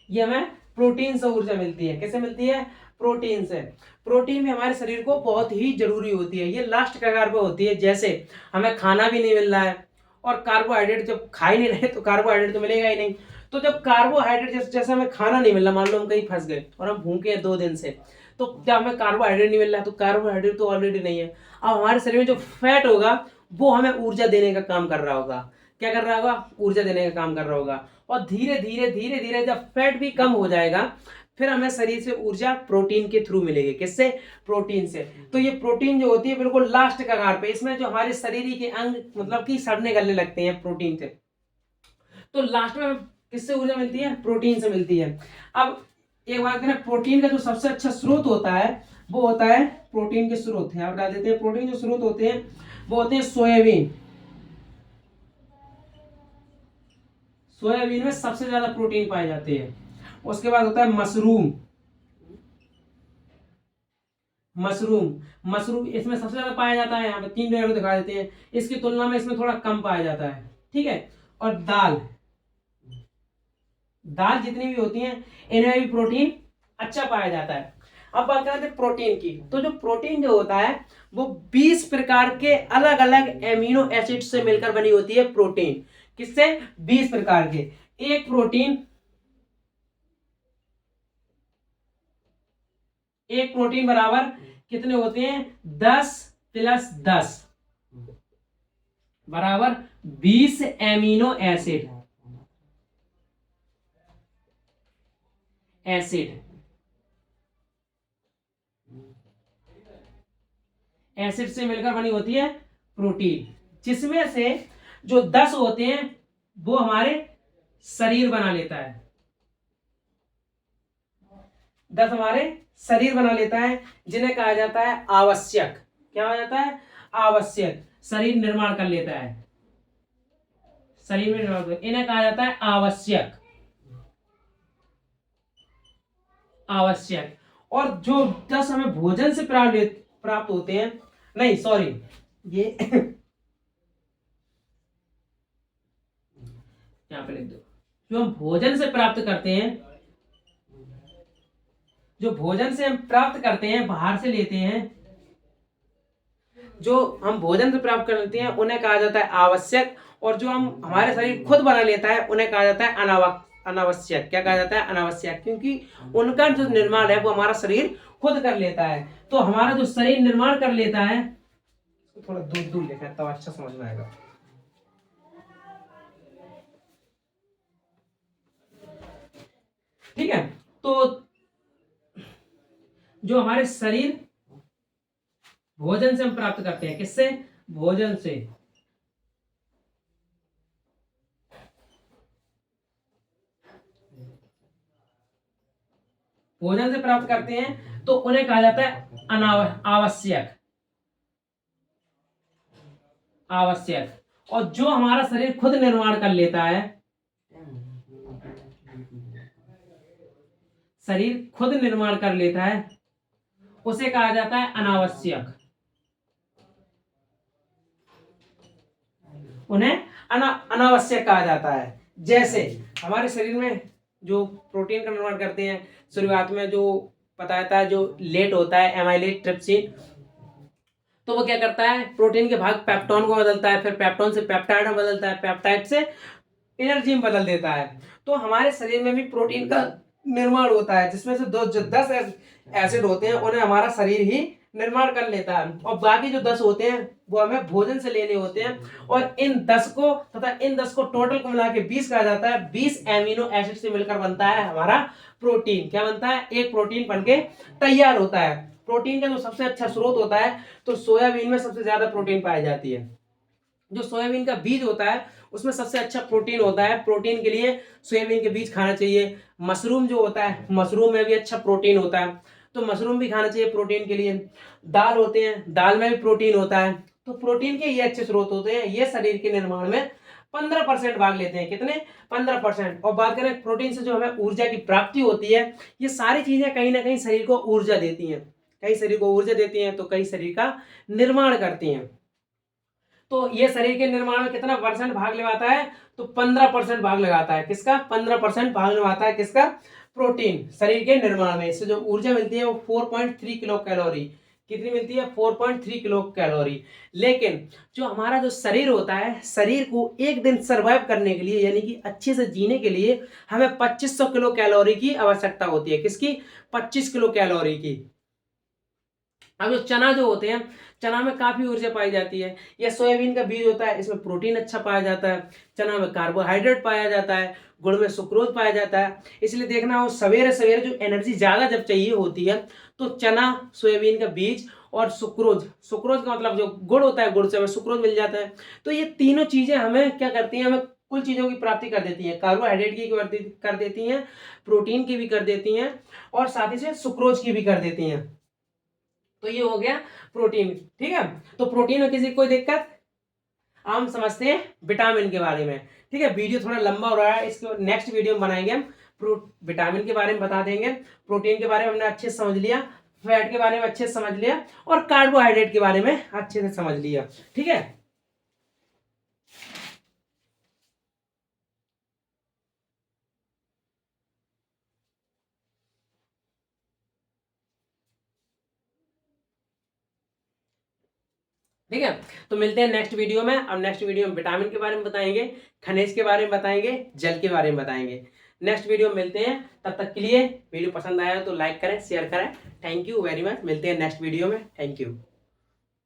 ये हमें प्रोटीन से ऊर्जा मिलती है। कैसे मिलती है, प्रोटीन से। प्रोटीन भी हमारे शरीर को बहुत ही जरूरी होती है, ये लास्ट कगार पे होती है। जैसे हमें खाना भी नहीं मिल रहा है और कार्बोहाइड्रेट जब खा ही नहीं रहे तो कार्बोहाइड्रेट तो मिलेगा ही नहीं। तो जब कार्बोहाइड्रेट जैसे हमें खाना नहीं मिल रहा, मान लो हम कहीं फंस गए और हम भूखे हैं 2 दिन से, तो जब हमें कार्बोहाइड्रेट नहीं मिल रहा है तो कार्बोहाइड्रेट तो ऑलरेडी नहीं है, अब हमारे शरीर में जो फैट होगा वो हमें ऊर्जा देने का काम कर रहा होगा। क्या कर रहा होगा, ऊर्जा देने का काम कर रहा होगा। और धीरे धीरे जब फैट भी कम हो जाएगा, फिर हमें शरीर से ऊर्जा प्रोटीन के थ्रू मिलेगी। किससे, प्रोटीन से। तो ये प्रोटीन जो होती है बिल्कुल लास्ट कगार पे, इसमें जो हमारे शरीर के अंग मतलब कि सड़ने गलने लगते हैं प्रोटीन से, तो लास्ट में किससे ऊर्जा मिलती है, प्रोटीन से मिलती है। अब एक बात करें, प्रोटीन का जो सबसे अच्छा स्रोत होता है वो होता है, प्रोटीन के स्रोत है, आप बता देते हैं, प्रोटीन जो स्रोत होते हैं वो होते हैं सोयाबीन। सोयाबीन में सबसे ज्यादा प्रोटीन पाए जाते हैं। उसके बाद होता है मशरूम। मशरूम इसमें सबसे ज्यादा पाया जाता है, यहाँ पे 3 लेयर दिखा देते हैं, इसकी तुलना में इसमें थोड़ा कम पाया जाता है। ठीक है। और दाल जितनी भी होती हैं इनमें भी प्रोटीन अच्छा पाया जाता है। अब बात करते हैं प्रोटीन की, तो जो प्रोटीन जो होता है वो 20 प्रकार के अलग अलग एमिनो एसिड से मिलकर बनी होती है प्रोटीन। किससे, 20 प्रकार के। एक प्रोटीन बराबर कितने होते हैं, 10 + 10 बराबर 20 एमिनो एसिड एसिड से मिलकर बनी होती है प्रोटीन, जिसमें से जो 10 होते हैं वो हमारे शरीर बना लेता है। 10 हमारे शरीर बना लेता है, जिन्हें कहा जाता है आवश्यक। क्या कहा जाता है, आवश्यक। शरीर निर्माण कर लेता है, शरीर में निर्माण, इन्हें कहा जाता है आवश्यक। और जो 10 हमें भोजन से प्राप्त होते हैं, नहीं सॉरी, ये यहां पे लिख दो, जो हम भोजन से प्राप्त करते हैं, जो भोजन से हम प्राप्त करते हैं, बाहर से लेते हैं, जो हम भोजन से प्राप्त कर लेते हैं उन्हें कहा जाता है आवश्यक। और जो हम हमारे शरीर खुद बना लेता है उन्हें कहा जाता है अनावश्यक। क्या कहा जाता है, अनावश्यक, क्योंकि उनका जो निर्माण है वो हमारा शरीर खुद कर लेता है। तो हमारा जो शरीर निर्माण कर लेता है, थोड़ा दूर दूर लिखा है तब अच्छा समझ में आएगा। ठीक है। तो जो हमारे शरीर भोजन से हम प्राप्त करते हैं, किससे, भोजन से। भोजन से प्राप्त करते हैं तो उन्हें कहा जाता है आवश्यक। और जो हमारा शरीर खुद निर्माण कर लेता है, शरीर खुद निर्माण कर लेता है, उसे कहा जाता है अनावश्यक। उन्हें अनावश्यक कहा जाता है। जैसे हमारे शरीर में जो प्रोटीन का निर्माण करते हैं, शुरुआत में जो बताया था, जो लेट होता है एमाइलेज ट्रिप्सिन, तो वो क्या करता है, प्रोटीन के भाग पेप्टोन को बदलता है, फिर पेप्टोन से पेप्टाइड में बदलता है, पेप्टाइड से एनर्जी में बदल देता है। तो हमारे शरीर में भी प्रोटीन का निर्माण होता है, जिसमें से 10 एसिड होते हैं, उन्हें हमारा शरीर ही निर्माण कर लेता है, और बाकी जो 10 होते हैं वो हमें भोजन से लेने होते हैं। और इन 10 को टोटल को मिला के 20 कहा जाता है। 20 एमिनो एसिड से मिलकर बनता है हमारा प्रोटीन। क्या बनता है, एक प्रोटीन बनके तैयार होता है। प्रोटीन का जो सबसे अच्छा स्रोत होता है, तो सोयाबीन में सबसे ज्यादा प्रोटीन पाई जाती है। जो सोयाबीन का बीज होता है उसमें सबसे अच्छा प्रोटीन होता है। प्रोटीन के लिए सोयाबीन के बीज खाना चाहिए। मशरूम जो होता है, मशरूम में भी अच्छा प्रोटीन होता है, तो मशरूम भी खाना चाहिए प्रोटीन के लिए। दाल होते हैं, दाल में भी प्रोटीन होता है। तो प्रोटीन के ये अच्छे स्रोत होते हैं, ये शरीर के निर्माण में 15% भाग लेते हैं। कितने, 15%। और बात करें प्रोटीन से जो हमें ऊर्जा की प्राप्ति होती है, ये सारी चीजें कहीं ना कहीं शरीर को ऊर्जा देती हैं। कई शरीर को ऊर्जा देती हैं तो कई शरीर का निर्माण करती हैं। तो ये शरीर के निर्माण में कितना परसेंट भाग लगाता है, तो 15% भाग लगाता है। किसका, 15% भाग लगाता है, किसका, प्रोटीन शरीर के निर्माण में। इससे जो ऊर्जा मिलती है वो 4.3 किलो कैलोरी। कितनी मिलती है, 4.3 किलो कैलोरी। लेकिन जो हमारा जो शरीर होता है, शरीर को एक दिन सर्वाइव करने के लिए, यानी कि अच्छे से जीने के लिए हमें 2500 किलो कैलोरी की आवश्यकता होती है। किसकी, 25 किलो कैलोरी की। अब जो चना जो होते हैं, चना में काफी ऊर्जा पाई जाती है। यह सोयाबीन का बीज होता है, इसमें प्रोटीन अच्छा पाया जाता है। चना में कार्बोहाइड्रेट पाया जाता है, गुड़ में सुक्रोज पाया जाता है। इसलिए देखना हो सवेरे सवेरे जो एनर्जी ज्यादा जब चाहिए होती है, तो चना, सोयाबीन का बीज और सुक्रोज, सुक्रोज का मतलब जो गुड़ होता है, गुड़ से हमें सुक्रोज मिल जाता है। तो ये तीनों चीजें हमें क्या करती हैं, हमें कुल चीजों की प्राप्ति कर देती हैं। कार्बोहाइड्रेट की कर देती हैं, प्रोटीन की भी कर देती हैं, और साथ ही से सुक्रोज की भी कर देती हैं। तो ये हो गया प्रोटीन। ठीक है, तो प्रोटीन में किसी कोई दिक्कत, हम समझते हैं विटामिन के बारे में। ठीक है, वीडियो थोड़ा लंबा हो रहा है, इसको नेक्स्ट वीडियो में बनाएंगे हम। विटामिन के बारे में बता देंगे, प्रोटीन के बारे में हमने अच्छे से समझ लिया, फैट के बारे में अच्छे से समझ लिया, और कार्बोहाइड्रेट के बारे में अच्छे से समझ लिया। ठीक है, ठीक है। तो मिलते हैं नेक्स्ट वीडियो में। अब नेक्स्ट वीडियो में विटामिन के बारे में बताएंगे, खनिज के बारे में बताएंगे, जल के बारे में बताएंगे। नेक्स्ट वीडियो में मिलते हैं, तब तक के लिए वीडियो पसंद आया तो लाइक करें, शेयर करें। थैंक यू वेरी मच, मिलते हैं नेक्स्ट वीडियो में। Thank you.